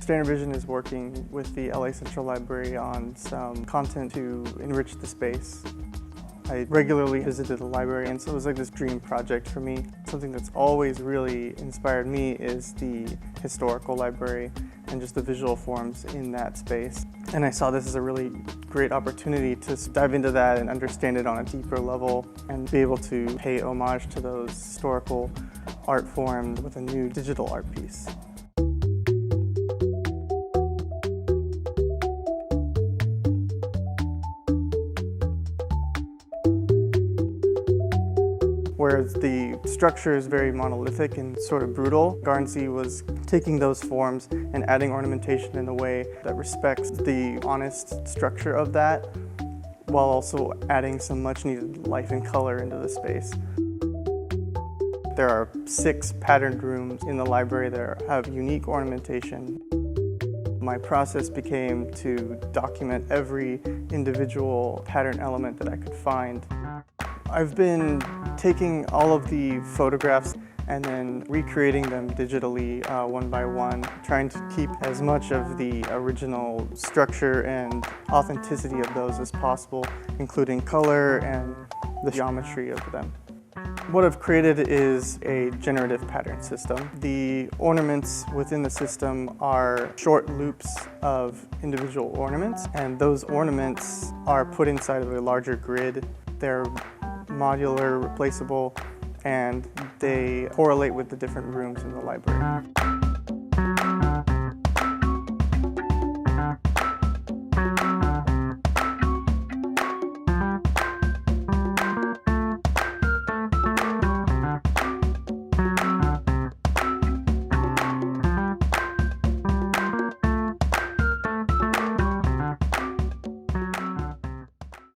StandardVision is working with the LACentralLibrary on some content to enrich the space. I regularly visited the library, and so it was like this dream project for me. Something that's always really inspired me is the historical library and just the visual forms in that space. And I saw this as a really great opportunity to dive into that and understand it on a deeper level and be able to pay homage to those historical art forms with a new digital art piece. Whereas the structure is very monolithic and sort of brutal, Garnsey was taking those forms and adding ornamentation in a way that respects the honest structure of that, while also adding some much needed life and color into the space. There are 6 patterned rooms in the library that have unique ornamentation. My process became to document every individual pattern element that I could find. I've been taking all of the photographs and then recreating them digitally one by one, trying to keep as much of the original structure and authenticity of those as possible, including color and the geometry of them. What I've created is a generative pattern system. The ornaments within the system are short loops of individual ornaments, and those ornaments are put inside of a larger grid. They're modular, replaceable, and they correlate with the different rooms in the library.